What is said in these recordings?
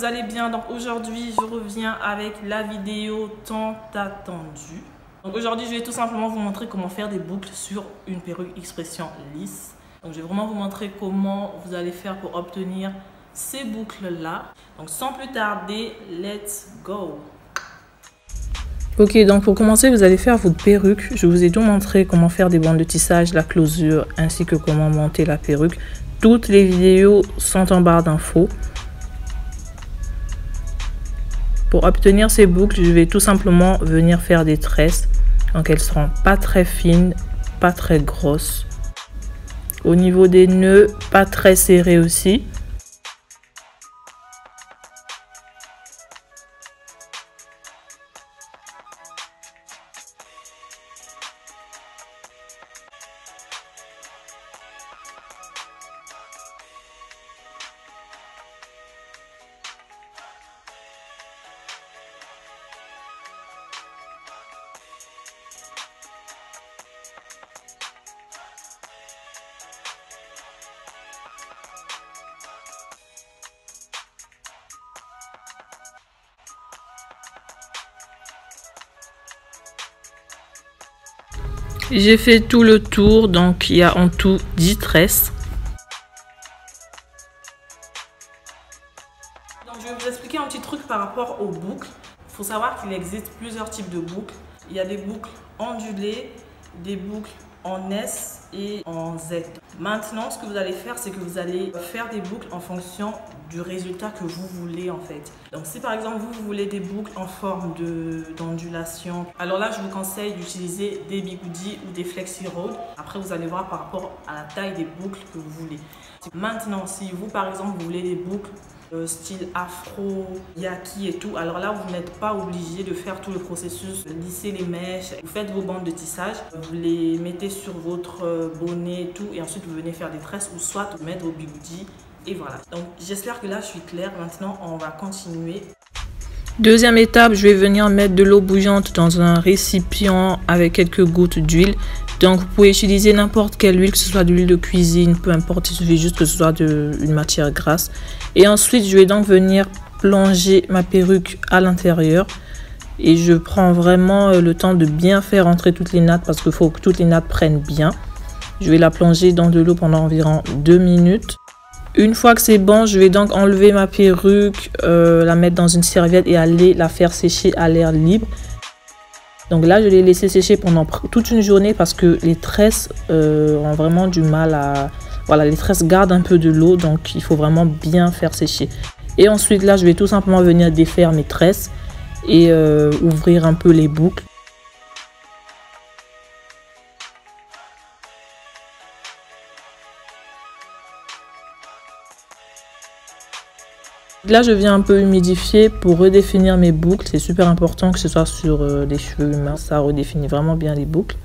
allez bien. Donc aujourd'hui, je reviens avec la vidéo tant attendue. Donc aujourd'hui, je vais tout simplement vous montrer comment faire des boucles sur une perruque expression lisse. Donc je vais vraiment vous montrer comment vous allez faire pour obtenir ces boucles-là. Donc sans plus tarder, let's go! Ok, donc pour commencer, vous allez faire votre perruque. Je vous ai déjà montré comment faire des bandes de tissage, la closure, ainsi que comment monter la perruque. Toutes les vidéos sont en barre d'infos. Pour obtenir ces boucles, je vais tout simplement venir faire des tresses. Donc elles seront pas très fines, pas très grosses. Au niveau des nœuds, pas très serrés aussi. J'ai fait tout le tour, donc il y a en tout 10 tresses. Donc je vais vous expliquer un petit truc par rapport aux boucles. Il faut savoir qu'il existe plusieurs types de boucles. Il y a des boucles ondulées, des boucles en S et en Z. Maintenant, ce que vous allez faire, c'est que vous allez faire des boucles en fonction du résultat que vous voulez en fait. Donc si par exemple vous voulez des boucles en forme d'ondulation, alors là je vous conseille d'utiliser des bigoudis ou des flexi roll. Après vous allez voir par rapport à la taille des boucles que vous voulez. Maintenant si vous par exemple vous voulez des boucles style afro, yaki et tout, alors là vous n'êtes pas obligé de faire tout le processus, de lisser les mèches. Vous faites vos bandes de tissage, vous les mettez sur votre bonnet et tout, et ensuite vous venez faire des tresses ou soit vous mettre vos bigoudis. Et voilà, donc j'espère que là je suis claire. Maintenant on va continuer. Deuxième étape, je vais venir mettre de l'eau bouillante dans un récipient avec quelques gouttes d'huile. Donc vous pouvez utiliser n'importe quelle huile, que ce soit de l'huile de cuisine, peu importe, il suffit juste que ce soit une matière grasse. Et ensuite je vais donc venir plonger ma perruque à l'intérieur. Et je prends vraiment le temps de bien faire entrer toutes les nattes parce qu'il faut que toutes les nattes prennent bien. Je vais la plonger dans de l'eau pendant environ 2 minutes. Une fois que c'est bon, je vais donc enlever ma perruque, la mettre dans une serviette et aller la faire sécher à l'air libre. Donc là, je l'ai laissé sécher pendant toute une journée parce que les tresses ont vraiment du mal à... Voilà, les tresses gardent un peu de l'eau, donc il faut vraiment bien faire sécher. Et ensuite, là, je vais tout simplement venir défaire mes tresses et ouvrir un peu les boucles. Là, je viens un peu humidifier pour redéfinir mes boucles. C'est super important que ce soit sur des cheveux humains. Ça redéfinit vraiment bien les boucles.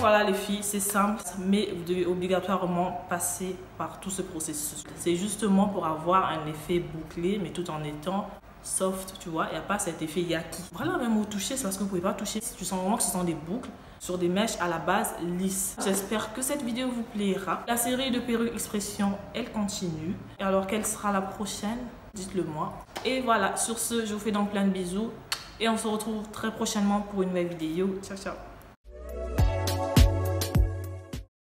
Voilà les filles, c'est simple, mais vous devez obligatoirement passer par tout ce processus. C'est justement pour avoir un effet bouclé, mais tout en étant soft, tu vois. Il n'y a pas cet effet yaki. Voilà, même au toucher, c'est parce que vous ne pouvez pas toucher. Tu sens vraiment que ce sont des boucles sur des mèches à la base lisses. J'espère que cette vidéo vous plaira. La série de perruques expression, elle continue. Et alors, quelle sera la prochaine? Dites-le moi. Et voilà, sur ce, je vous fais donc plein de bisous. Et on se retrouve très prochainement pour une nouvelle vidéo. Ciao, ciao.